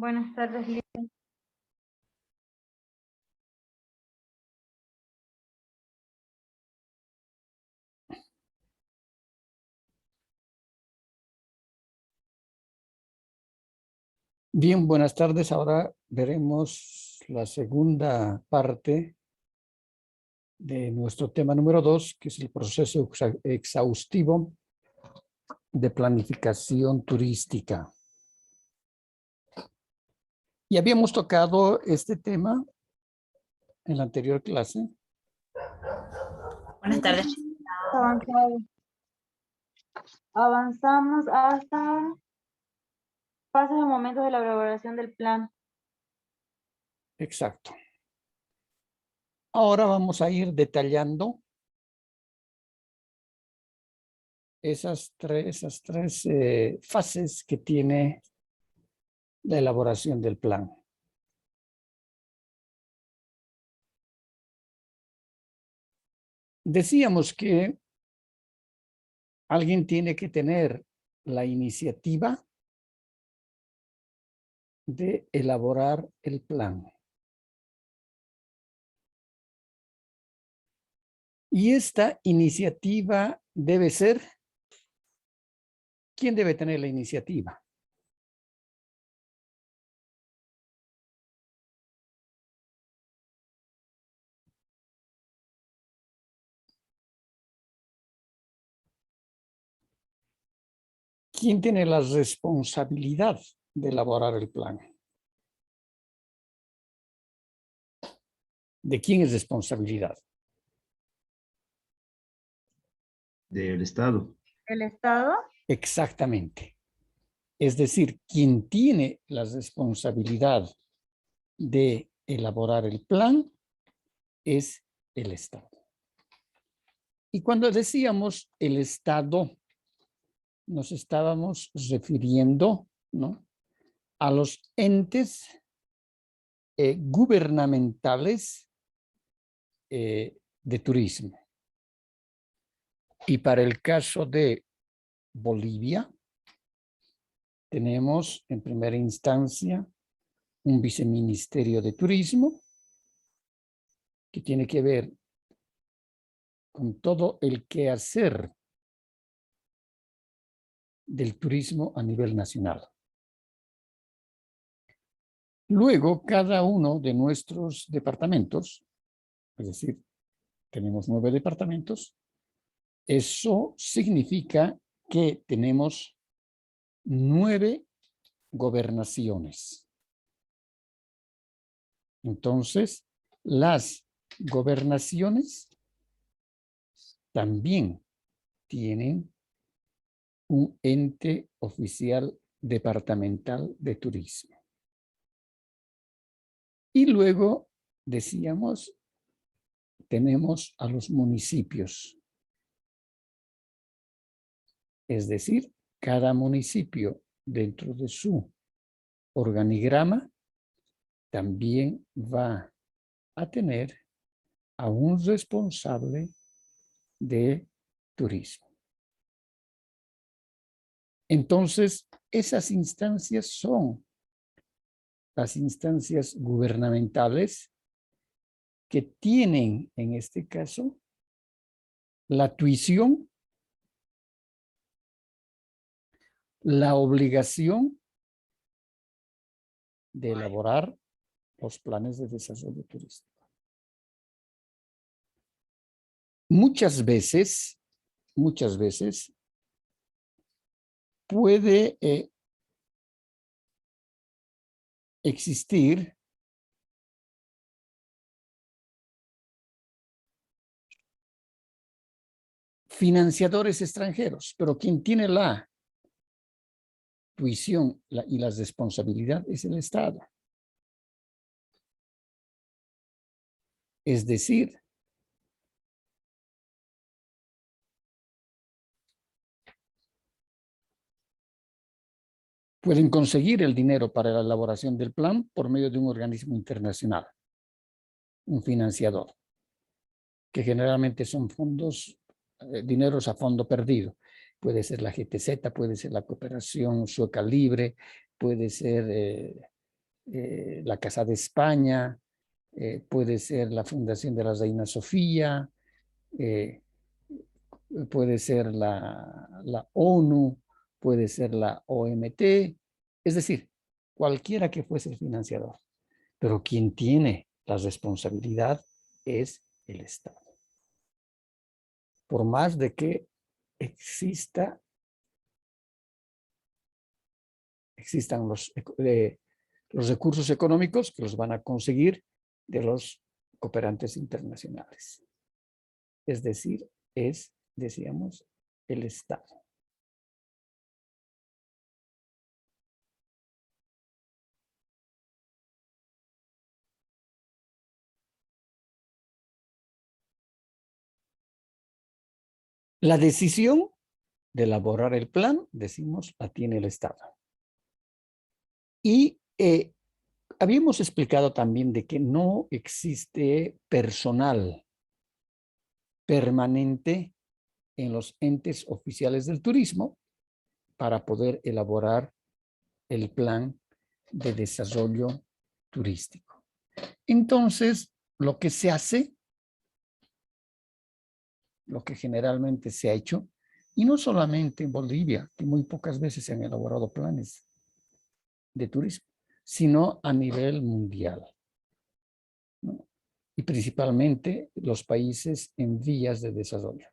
Buenas tardes, Lidia. Bien, buenas tardes. Ahora veremos la segunda parte de nuestro tema número 2, que es el proceso exhaustivo de planificación turística. Y habíamos tocado este tema en la anterior clase. Buenas tardes. Avanzamos hasta fases o momentos de la elaboración del plan. Exacto. Ahora vamos a ir detallando esas tres fases que tiene la elaboración del plan. Decíamos que alguien tiene que tener la iniciativa de elaborar el plan. Y esta iniciativa debe ser, ¿quién debe tener la iniciativa? ¿Quién tiene la responsabilidad de elaborar el plan? ¿De quién es responsabilidad? Del Estado. ¿El Estado? Exactamente. Es decir, quien tiene la responsabilidad de elaborar el plan es el Estado. Y cuando decíamos el Estado, nos estábamos refiriendo, ¿no?, a los entes gubernamentales de turismo. Y para el caso de Bolivia, tenemos en primera instancia un viceministerio de turismo que tiene que ver con todo el quehacer del turismo a nivel nacional. Luego, cada uno de nuestros departamentos, es decir, tenemos 9 departamentos, eso significa que tenemos 9 gobernaciones. Entonces, las gobernaciones también tienen un ente oficial departamental de turismo. Y luego, decíamos, tenemos a los municipios. Es decir, cada municipio dentro de su organigrama también va a tener a un responsable de turismo. Entonces, esas instancias son las instancias gubernamentales que tienen, en este caso, la tuición, la obligación de elaborar los planes de desarrollo turístico. Muchas veces puede existir financiadores extranjeros, pero quien tiene la tuición y la responsabilidad es el Estado. Es decir, pueden conseguir el dinero para la elaboración del plan por medio de un organismo internacional, un financiador, que generalmente son fondos, dineros a fondo perdido. Puede ser la GTZ, puede ser la Cooperación Sueca Libre, puede ser la Casa de España, puede ser la Fundación de la Reina Sofía, puede ser la ONU, puede ser la OMT, es decir, cualquiera que fuese el financiador. Pero quien tiene la responsabilidad es el Estado. Por más de que existan los recursos económicos que los van a conseguir de los cooperantes internacionales. Es decir, decíamos, el Estado. La decisión de elaborar el plan, decimos, la tiene el Estado. Y habíamos explicado también de que no existe personal permanente en los entes oficiales del turismo para poder elaborar el plan de desarrollo turístico. Entonces, lo que se hace, lo que generalmente se ha hecho, y no solamente en Bolivia, que muy pocas veces se han elaborado planes de turismo, sino a nivel mundial, ¿no? Y principalmente los países en vías de desarrollo.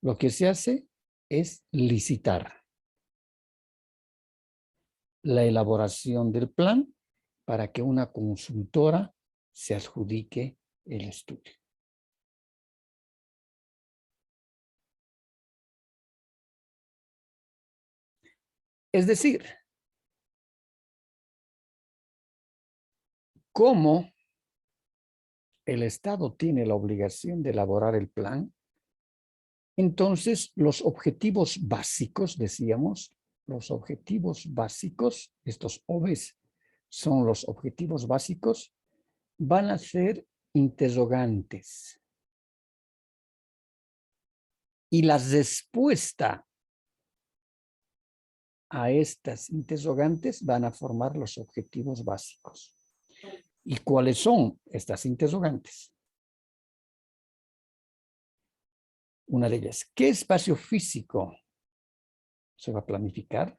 Lo que se hace es licitar la elaboración del plan para que una consultora se adjudique el estudio. Es decir, como el Estado tiene la obligación de elaborar el plan, entonces los objetivos básicos, decíamos, los objetivos básicos, estos OBs son los objetivos básicos, van a ser interrogantes. Y la respuesta a estas interrogantes van a formar los objetivos básicos. ¿Y cuáles son estas interrogantes? Una de ellas, ¿qué espacio físico se va a planificar?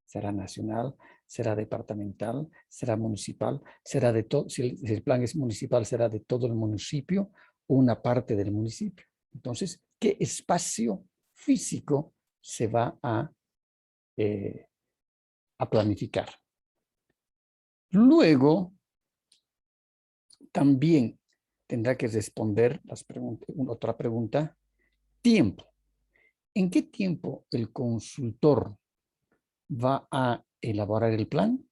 ¿Será nacional? ¿Será departamental? ¿Será municipal? ¿Será de todo? Si el plan es municipal, ¿será de todo el municipio o una parte del municipio? Entonces, ¿qué espacio físico se va a planificar? Luego, también tendrá que responder otra pregunta. Tiempo. ¿En qué tiempo el consultor va a elaborar el plan?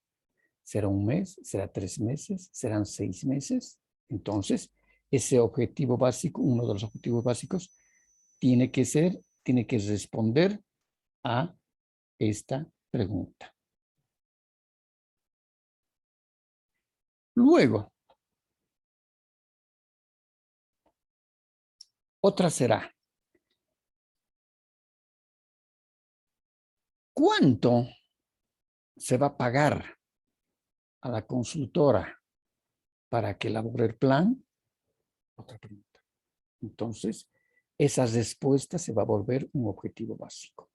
¿Será un mes? ¿Será 3 meses? ¿Serán 6 meses? Entonces, ese objetivo básico, uno de los objetivos básicos, tiene que responder a esta pregunta. Luego, otra será, ¿cuánto se va a pagar a la consultora para que elabore el plan? Otra pregunta. Entonces, esa respuesta se va a volver un objetivo básico.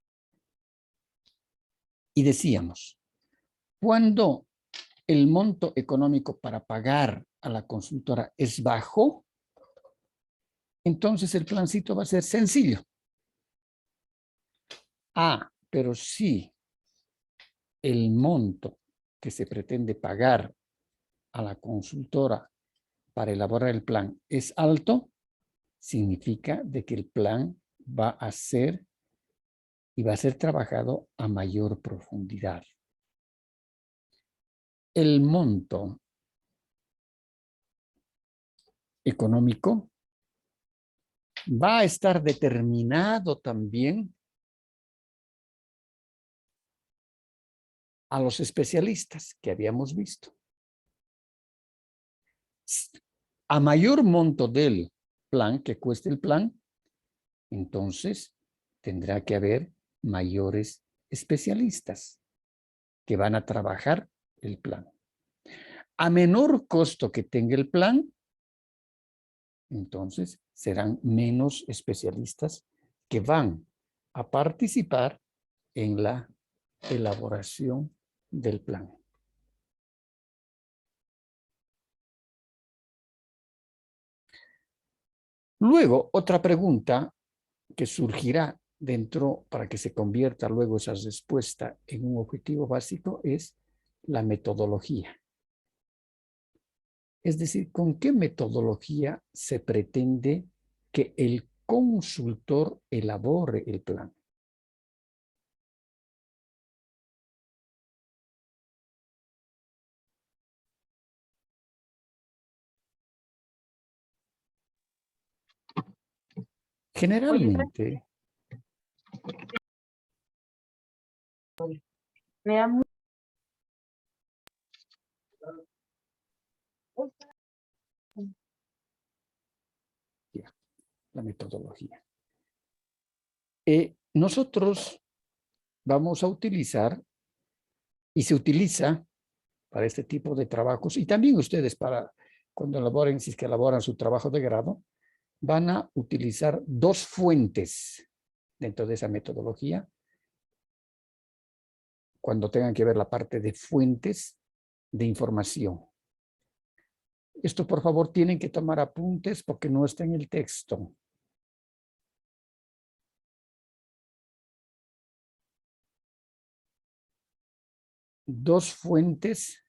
Y decíamos, cuando el monto económico para pagar a la consultora es bajo, entonces el plancito va a ser sencillo. Pero si el monto que se pretende pagar a la consultora para elaborar el plan es alto, significa de que el plan va a ser trabajado a mayor profundidad. El monto económico va a estar determinado también a los especialistas que habíamos visto. A mayor monto del plan, que cueste el plan, entonces tendrá que haber mayores especialistas que van a trabajar el plan. A menor costo que tenga el plan, entonces serán menos especialistas que van a participar en la elaboración del plan. Luego, otra pregunta que surgirá dentro para que se convierta luego esa respuesta en un objetivo básico es la metodología. Es decir, ¿con qué metodología se pretende que el consultor elabore el plan? Generalmente, me da mu- la metodología. Nosotros vamos a utilizar, y se utiliza para este tipo de trabajos, y también ustedes para cuando elaboren, si es que elaboran su trabajo de grado, van a utilizar dos fuentes dentro de esa metodología, cuando tengan que ver la parte de fuentes de información. Esto, por favor, tienen que tomar apuntes porque no está en el texto. Dos fuentes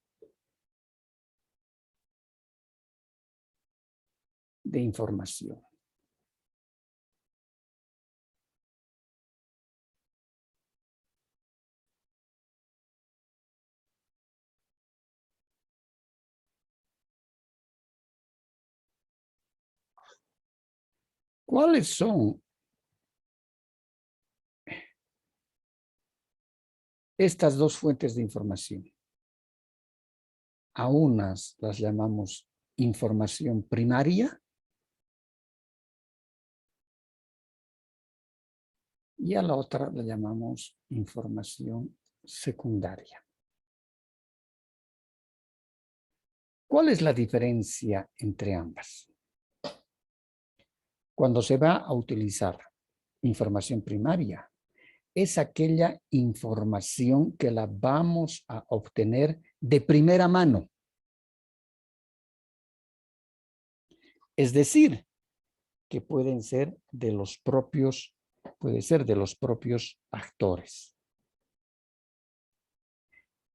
de información. ¿Cuáles son estas dos fuentes de información? A unas las llamamos información primaria y a la otra la llamamos información secundaria. ¿Cuál es la diferencia entre ambas? Cuando se va a utilizar información primaria, es aquella información que la vamos a obtener de primera mano. Es decir, que puede ser de los propios actores.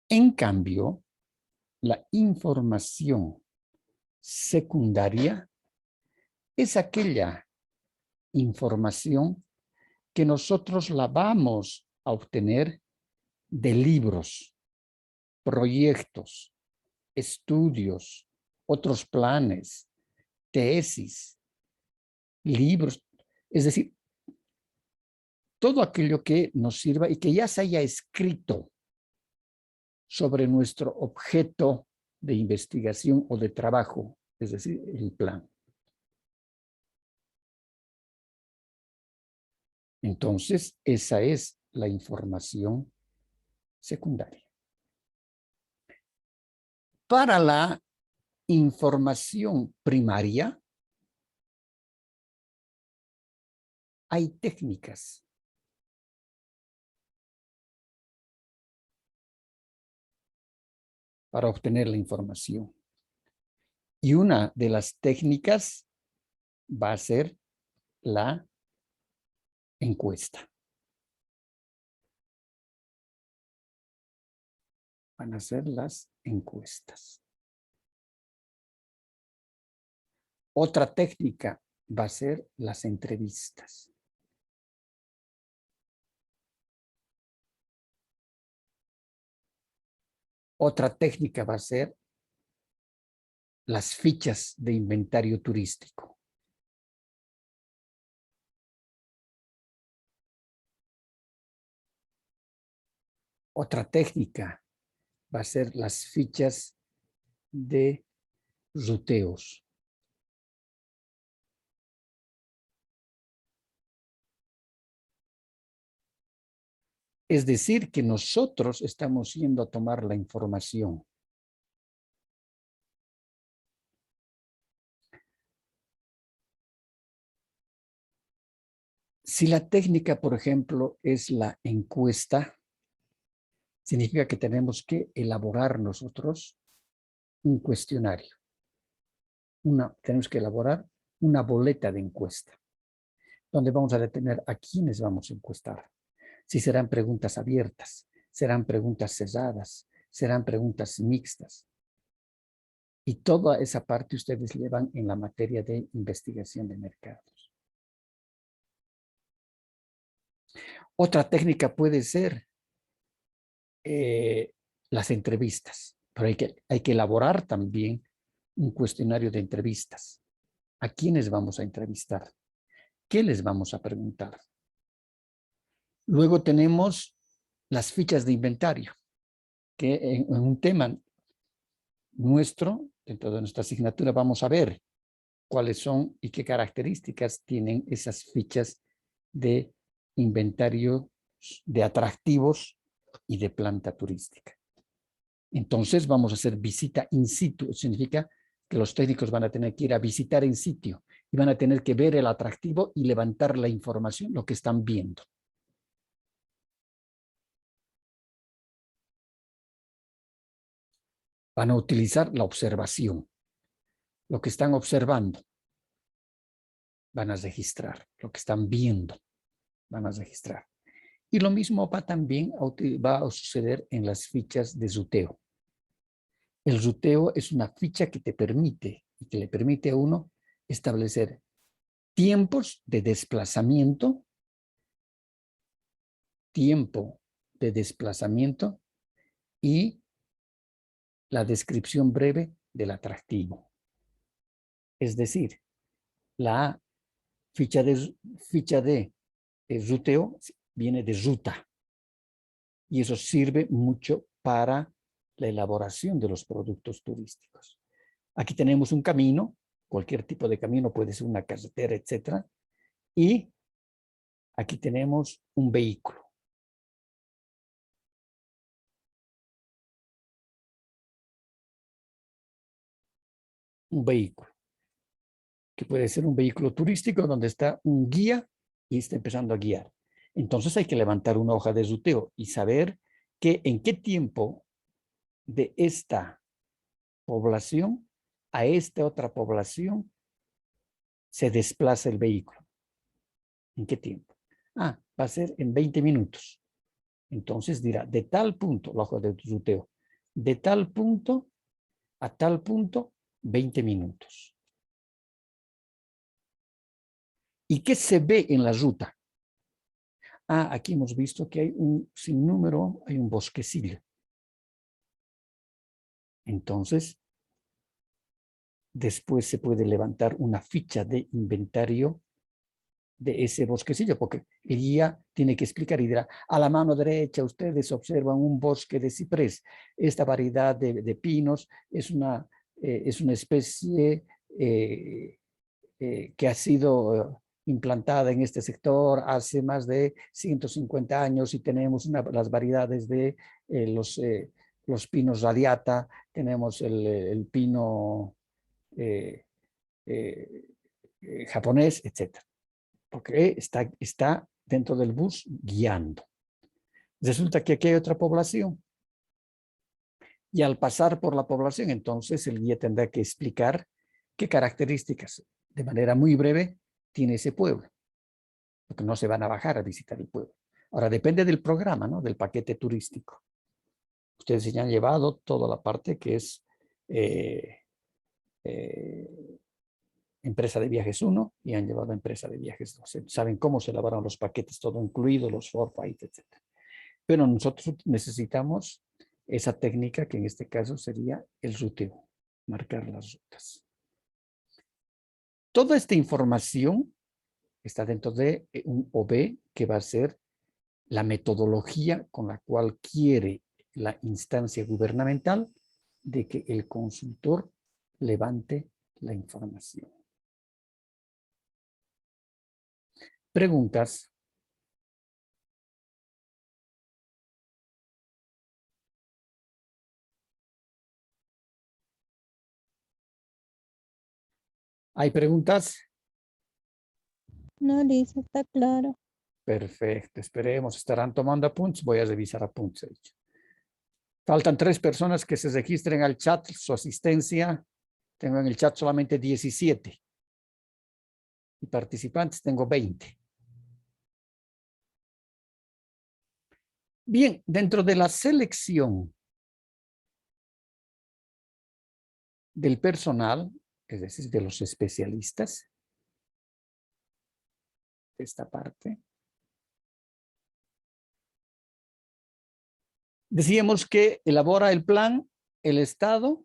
En cambio, la información secundaria es aquella información que nosotros la vamos a obtener de libros, proyectos, estudios, otros planes, tesis, libros, es decir, todo aquello que nos sirva y que ya se haya escrito sobre nuestro objeto de investigación o de trabajo, es decir, el plan. Entonces, esa es la información secundaria. Para la información primaria, hay técnicas. Para obtener la información. Y una de las técnicas va a ser la encuesta. Van a ser las encuestas. Otra técnica va a ser las entrevistas. Otra técnica va a ser las fichas de inventario turístico. Otra técnica va a ser las fichas de ruteos. Es decir, que nosotros estamos yendo a tomar la información Si la técnica, por ejemplo, es la encuesta, significa que tenemos que elaborar nosotros un cuestionario. Tenemos que elaborar una boleta de encuesta, donde vamos a detener a quiénes vamos a encuestar. Si serán preguntas abiertas, serán preguntas cerradas, serán preguntas mixtas. Y toda esa parte ustedes llevan en la materia de investigación de mercados. Otra técnica puede ser las entrevistas, pero hay que elaborar también un cuestionario de entrevistas. ¿A quiénes vamos a entrevistar? ¿Qué les vamos a preguntar? Luego tenemos las fichas de inventario, que en un tema nuestro, dentro de nuestra asignatura, vamos a ver cuáles son y qué características tienen esas fichas de inventario de atractivos y de planta turística. Entonces vamos a hacer visita in situ. Eso significa que los técnicos van a tener que ir a visitar en sitio y van a tener que ver el atractivo y levantar la información, lo que están viendo. Van a utilizar la observación. Lo que están observando van a registrar. Lo que están viendo van a registrar. Y lo mismo va a suceder en las fichas de ruteo. El ruteo es una ficha que te permite y que le permite a uno establecer tiempos de desplazamiento, tiempo de desplazamiento y la descripción breve del atractivo. Es decir, la ficha de ruteo viene de ruta y eso sirve mucho para la elaboración de los productos turísticos. Aquí tenemos un camino, cualquier tipo de camino, puede ser una carretera, etcétera, y aquí tenemos un vehículo. Un vehículo, que puede ser un vehículo turístico donde está un guía y está empezando a guiar. Entonces hay que levantar una hoja de ruteo y saber en qué tiempo de esta población a esta otra población se desplaza el vehículo. ¿En qué tiempo? Va a ser en 20 minutos. Entonces dirá, de tal punto, la hoja de ruteo, de tal punto a tal punto, 20 minutos. ¿Y qué se ve en la ruta? Aquí hemos visto que hay un sinnúmero, hay un bosquecillo. Entonces, después se puede levantar una ficha de inventario de ese bosquecillo, porque el guía tiene que explicar y dirá, a la mano derecha ustedes observan un bosque de ciprés. Esta variedad de pinos es una especie que ha sido implantada en este sector hace más de 150 años y tenemos las variedades de los pinos radiata, tenemos el pino japonés, etc. Porque está dentro del bus guiando. Resulta que aquí hay otra población y al pasar por la población, entonces el guía tendrá que explicar qué características, de manera muy breve, tiene ese pueblo, porque no se van a bajar a visitar el pueblo. Ahora, depende del programa, ¿no? Del paquete turístico. Ustedes ya han llevado toda la parte que es empresa de viajes 1 y han llevado empresa de viajes 2. Saben cómo se elaboran los paquetes, todo incluido, los forfait, etc. Pero nosotros necesitamos esa técnica que en este caso sería el ruteo, marcar las rutas. Toda esta información está dentro de un OB que va a ser la metodología con la cual quiere la instancia gubernamental de que el consultor levante la información. Preguntas. ¿Hay preguntas? No, Lisa, está claro. Perfecto, esperemos, estarán tomando apuntes, voy a revisar apuntes. Faltan 3 personas que se registren al chat, su asistencia. Tengo en el chat solamente 17. Y participantes tengo 20. Bien, dentro de la selección del personal, es decir, de los especialistas, esta parte, decíamos que elabora el plan el Estado,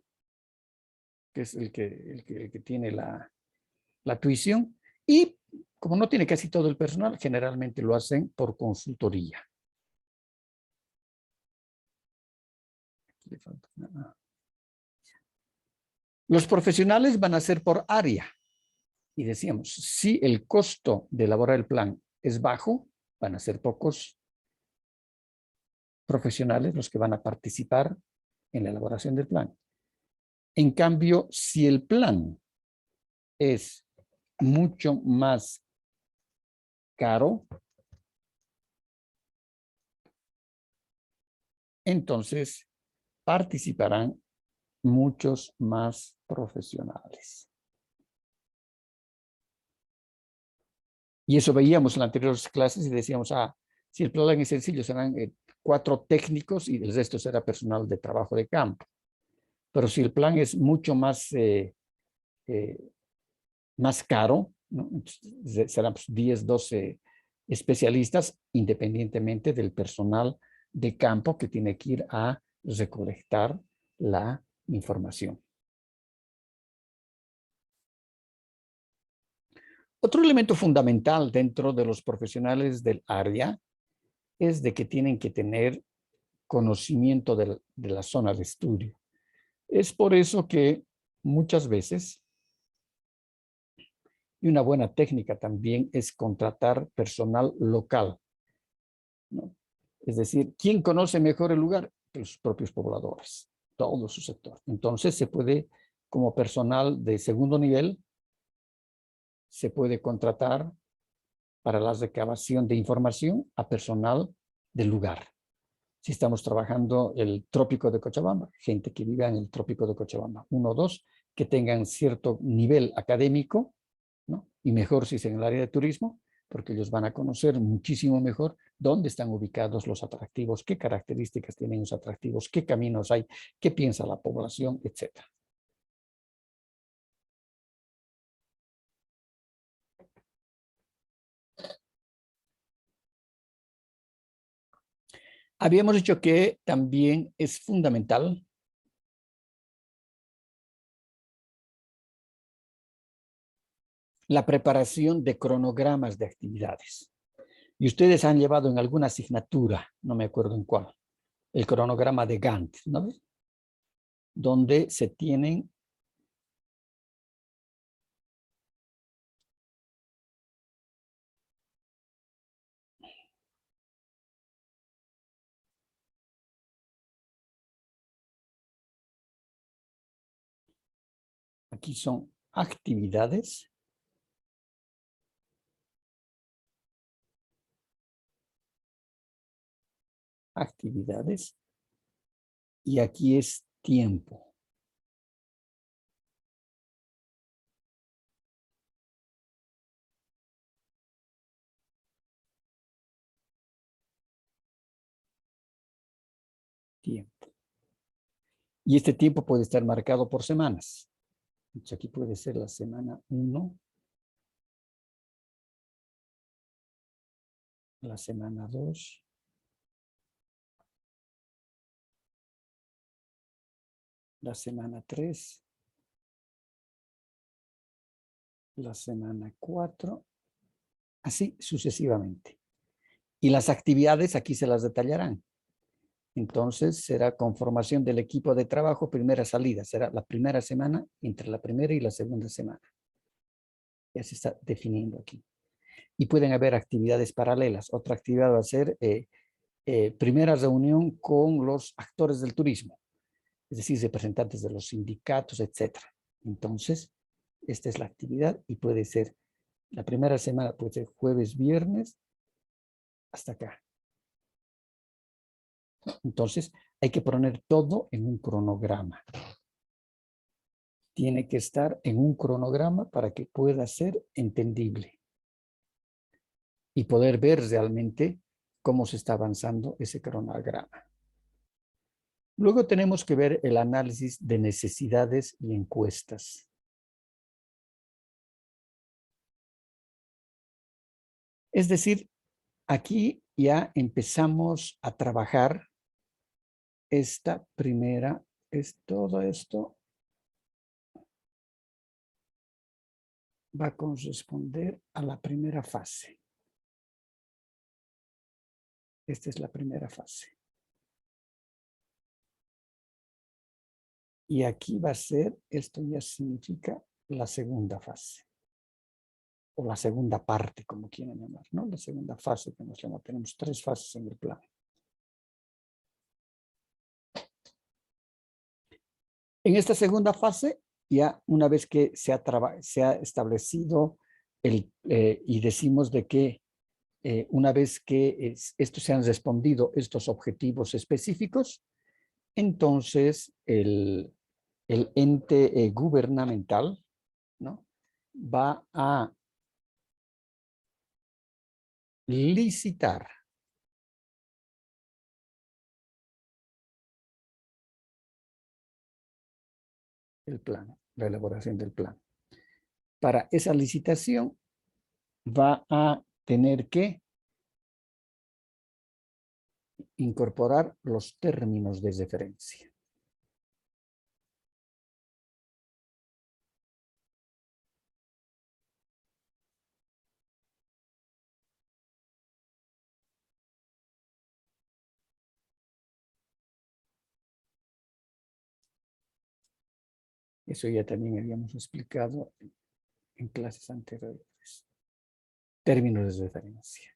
que es el que tiene la tuición, y como no tiene casi todo el personal, generalmente lo hacen por consultoría. Los profesionales van a ser por área. Y decíamos, si el costo de elaborar el plan es bajo, van a ser pocos profesionales los que van a participar en la elaboración del plan. En cambio, si el plan es mucho más caro, entonces participarán muchos más profesionales. Y eso veíamos en las anteriores clases y decíamos, si el plan es sencillo, serán 4 técnicos y el resto será personal de trabajo de campo. Pero si el plan es mucho más, más caro, ¿no? Serán 10, 12 especialistas, independientemente del personal de campo que tiene que ir a recolectar la información. Otro elemento fundamental dentro de los profesionales del área es de que tienen que tener conocimiento de la zona de estudio. Es por eso que muchas veces, y una buena técnica también es contratar personal local, ¿no? Es decir, ¿quién conoce mejor el lugar? Los propios pobladores, todo su sector. Entonces se puede, como personal de segundo nivel, se puede contratar para la recabación de información a personal del lugar. Si estamos trabajando el trópico de Cochabamba, gente que viva en el trópico de Cochabamba, 1 o 2, que tengan cierto nivel académico, ¿no? Y mejor si es en el área de turismo, porque ellos van a conocer muchísimo mejor dónde están ubicados los atractivos, qué características tienen los atractivos, qué caminos hay, qué piensa la población, etc. Habíamos dicho que también es fundamental la preparación de cronogramas de actividades. Y ustedes han llevado en alguna asignatura, no me acuerdo en cuál, el cronograma de Gantt, ¿no? Donde se tienen aquí son actividades y aquí es tiempo. Tiempo. Y este tiempo puede estar marcado por semanas. Entonces aquí puede ser la semana 1, la semana 2, la semana 3, la semana 4, así sucesivamente. Y las actividades aquí se las detallarán. Entonces será conformación del equipo de trabajo, primera salida. Será la primera semana, entre la primera y la segunda semana. Ya se está definiendo aquí. Y pueden haber actividades paralelas. Otra actividad va a ser primera reunión con los actores del turismo, es decir, representantes de los sindicatos, etc. Entonces, esta es la actividad y puede ser, la primera semana puede ser jueves, viernes, hasta acá. Entonces, hay que poner todo en un cronograma. Tiene que estar en un cronograma para que pueda ser entendible y poder ver realmente cómo se está avanzando ese cronograma. Luego tenemos que ver el análisis de necesidades y encuestas. Es decir, aquí ya empezamos a trabajar esta primera, es todo esto va a corresponder a la primera fase. Esta es la primera fase. Y aquí va a ser, esto ya significa la segunda fase. O la segunda parte, como quieran llamar, ¿no? La segunda fase que nos llama. Tenemos 3 fases en el plan. En esta segunda fase, ya una vez que se ha establecido y decimos de que una vez que estos se han respondido estos objetivos específicos, entonces el ente gubernamental, ¿no?, va a licitar el plan, la elaboración del plan. Para esa licitación va a tener que incorporar los términos de referencia. Eso ya también habíamos explicado en clases anteriores. Términos de referencia.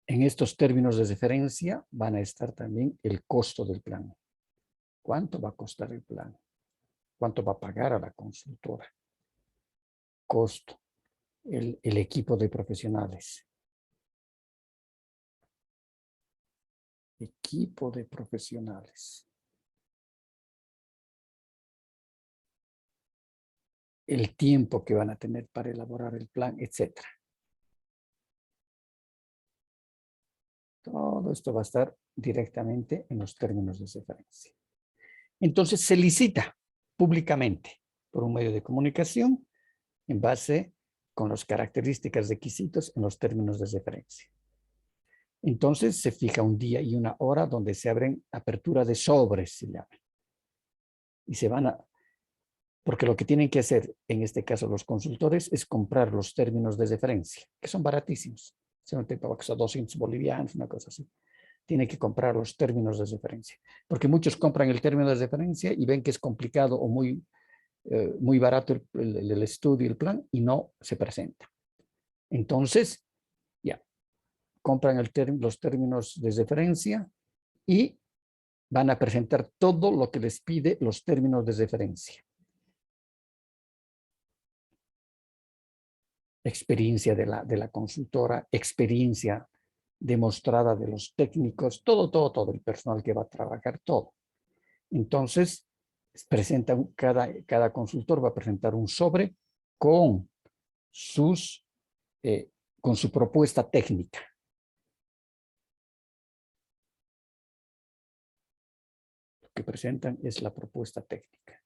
En estos términos de referencia van a estar también el costo del plan. ¿Cuánto va a costar el plan? ¿Cuánto va a pagar a la consultora? Costo. El equipo de profesionales. Equipo de profesionales. El tiempo que van a tener para elaborar el plan, etc. Todo esto va a estar directamente en los términos de referencia. Entonces se licita públicamente por un medio de comunicación en base con las características requisitos en los términos de referencia. Entonces se fija un día y una hora donde se abren apertura de sobres, se llama. Y se van a... Porque lo que tienen que hacer, en este caso los consultores, es comprar los términos de referencia, que son baratísimos. Si no te pagas a 200 bolivianos, una cosa así. Tiene que comprar los términos de referencia. Porque muchos compran el término de referencia y ven que es complicado o muy barato el estudio y el plan y no se presenta. Entonces, ya, compran los términos de referencia y van a presentar todo lo que les pide los términos de referencia. Experiencia de la consultora, experiencia demostrada de los técnicos, todo el personal que va a trabajar, todo. Entonces, cada consultor va a presentar un sobre con su propuesta técnica. Lo que presentan es la propuesta técnica.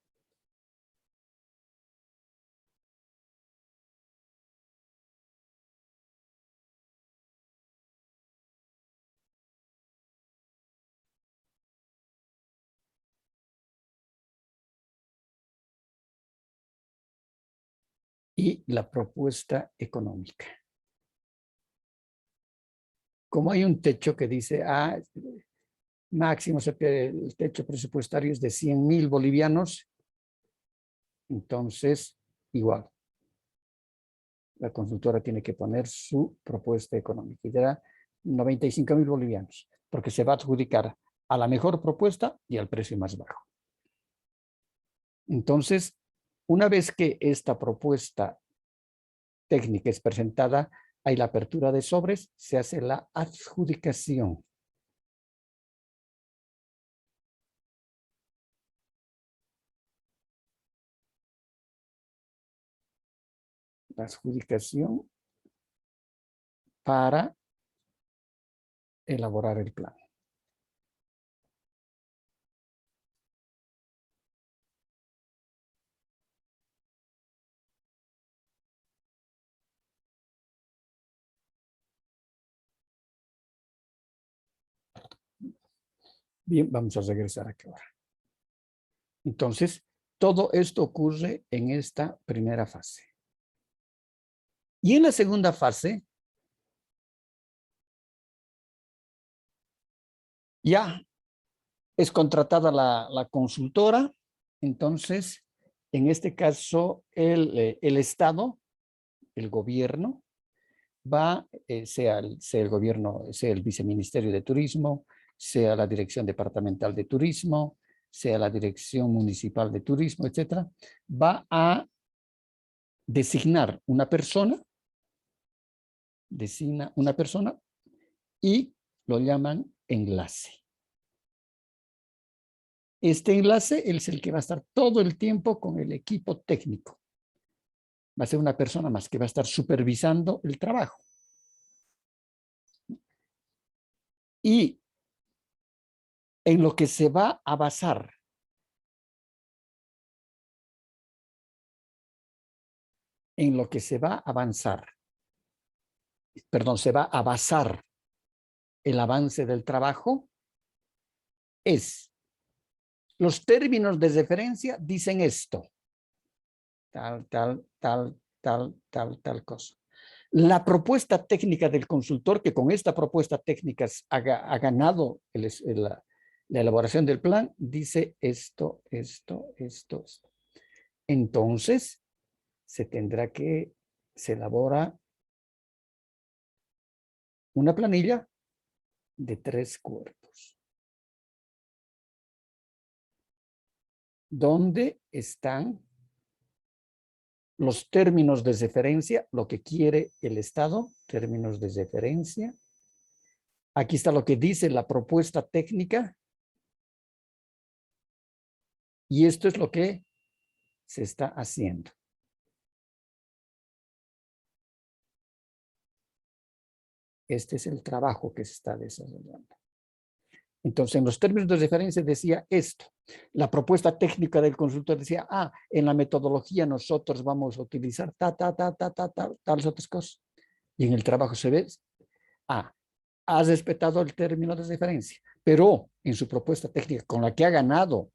Y la propuesta económica. Como hay un techo que dice, máximo el techo presupuestario es de 100.000 bolivianos, entonces igual. La consultora tiene que poner su propuesta económica y dará 95.000 bolivianos, porque se va a adjudicar a la mejor propuesta y al precio más bajo. Entonces, una vez que esta propuesta técnica es presentada, hay la apertura de sobres, se hace la adjudicación. La adjudicación para elaborar el plan. Bien, vamos a regresar aquí ahora. Entonces, todo esto ocurre en esta primera fase. Y en la segunda fase, ya es contratada la consultora. Entonces, en este caso, el Estado, el gobierno, va, sea el gobierno, sea el viceministerio de turismo, sea la dirección departamental de turismo, sea la dirección municipal de turismo, etcétera, va a designar una persona, designa una persona y lo llaman enlace. Este enlace es el que va a estar todo el tiempo con el equipo técnico. Va a ser una persona más que va a estar supervisando el trabajo. Y en lo que se va a basar en lo que se va a avanzar, perdón, se va a basar el avance del trabajo es los términos de referencia dicen esto, tal cosa. La propuesta técnica del consultor, que con esta propuesta técnica ha ganado la elaboración del plan, dice esto. Entonces, se elabora una planilla de 3 cuerpos, donde están los términos de referencia, lo que quiere el Estado, términos de referencia. Aquí está lo que dice la propuesta técnica. Y esto es lo que se está haciendo. Este es el trabajo que se está desarrollando. Entonces, en los términos de referencia decía esto. La propuesta técnica del consultor decía, en la metodología nosotros vamos a utilizar tales otras cosas. Y en el trabajo se ve, has respetado el término de referencia, pero en su propuesta técnica con la que ha ganado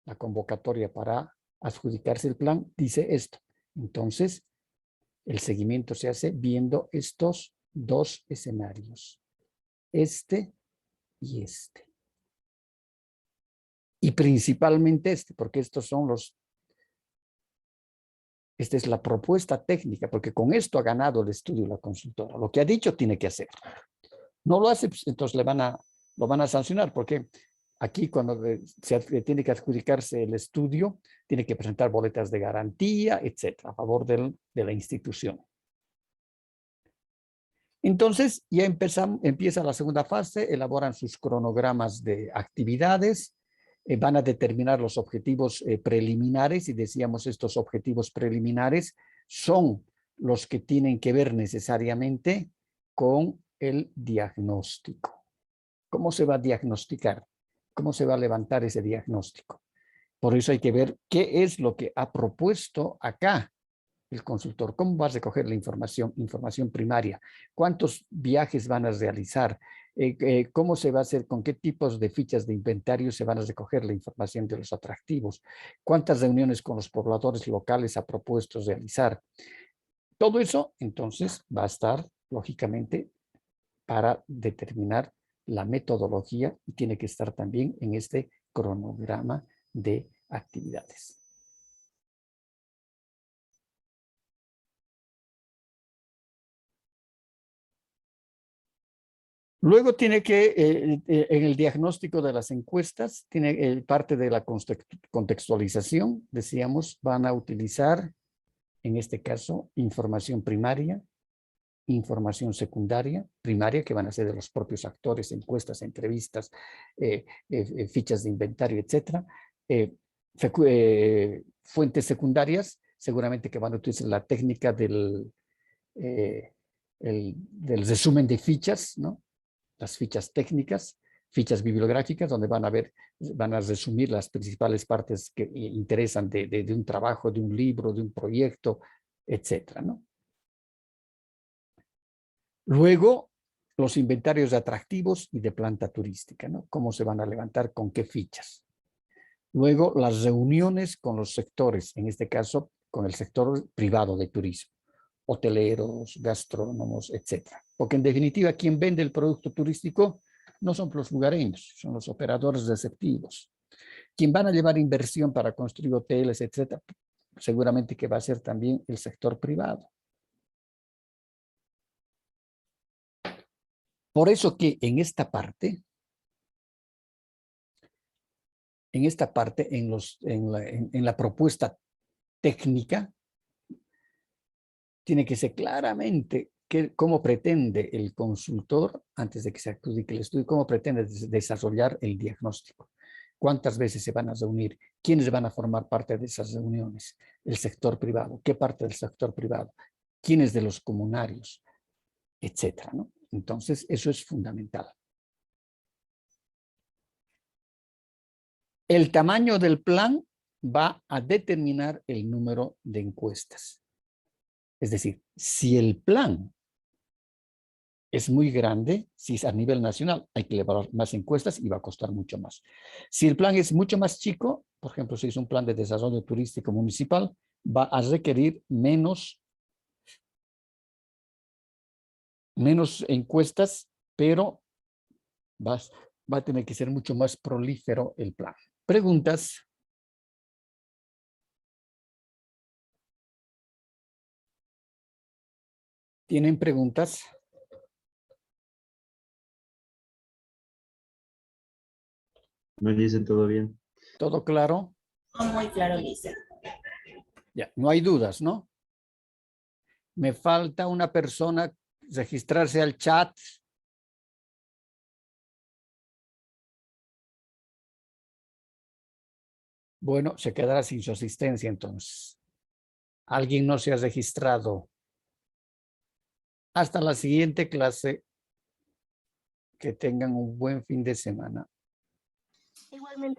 la convocatoria para adjudicarse el plan, dice esto. Entonces, el seguimiento se hace viendo estos 2 escenarios, este y este. Y principalmente porque esta es la propuesta técnica, porque con esto ha ganado el estudio la consultora. Lo que ha dicho tiene que hacer. No lo hace, entonces lo van a sancionar, porque aquí cuando tiene que adjudicarse el estudio, tiene que presentar boletas de garantía, etcétera, a favor de la institución. Entonces, ya empieza la segunda fase, elaboran sus cronogramas de actividades, van a determinar los objetivos preliminares, y decíamos estos objetivos preliminares son los que tienen que ver necesariamente con el diagnóstico. ¿Cómo se va a diagnosticar? ¿Cómo se va a levantar ese diagnóstico? Por eso hay que ver qué es lo que ha propuesto acá el consultor. ¿Cómo va a recoger la información primaria? ¿Cuántos viajes van a realizar? ¿Cómo se va a hacer? ¿Con qué tipos de fichas de inventario se van a recoger la información de los atractivos? ¿Cuántas reuniones con los pobladores locales ha propuesto realizar? Todo eso, entonces, va a estar, lógicamente, para determinar la metodología y tiene que estar también en este cronograma de actividades. Luego tiene que, en el diagnóstico de las encuestas, tiene parte de la contextualización, decíamos, van a utilizar, en este caso, información primaria, información secundaria, primaria, que van a ser de los propios actores, encuestas, entrevistas, fichas de inventario, etc. Fuentes secundarias, seguramente que van a utilizar la técnica del resumen de fichas, ¿no? Las fichas técnicas, fichas bibliográficas, donde van a resumir las principales partes que interesan de un trabajo, de un libro, de un proyecto, etcétera, ¿no? Luego, los inventarios de atractivos y de planta turística, ¿no? Cómo se van a levantar, con qué fichas. Luego, las reuniones con los sectores, en este caso, con el sector privado de turismo, hoteleros, gastrónomos, etcétera. Porque en definitiva, quien vende el producto turístico no son los lugareños, son los operadores receptivos. Quien van a llevar inversión para construir hoteles, etcétera, seguramente que va a ser también el sector privado. Por eso que en esta parte, en la propuesta técnica, tiene que ser claramente cómo pretende el consultor, antes de que se adjudique el estudio, cómo pretende desarrollar el diagnóstico. ¿Cuántas veces se van a reunir? ¿Quiénes van a formar parte de esas reuniones? El sector privado. ¿Qué parte del sector privado? ¿Quiénes de los comunarios? Etcétera, ¿no? Entonces, eso es fundamental. El tamaño del plan va a determinar el número de encuestas. Es decir, si el plan es muy grande, si es a nivel nacional, hay que elaborar más encuestas y va a costar mucho más. Si el plan es mucho más chico, por ejemplo, si es un plan de desarrollo turístico municipal, va a requerir menos encuestas, pero va a tener que ser mucho más prolífero el plan. ¿Preguntas? ¿Tienen preguntas? Me dicen todo bien. ¿Todo claro? Muy claro, Lisa. Ya, no hay dudas, ¿no? Me falta una persona registrarse al chat. Bueno, se quedará sin su asistencia entonces. ¿Alguien no se ha registrado? Hasta la siguiente clase. Que tengan un buen fin de semana. Igualmente.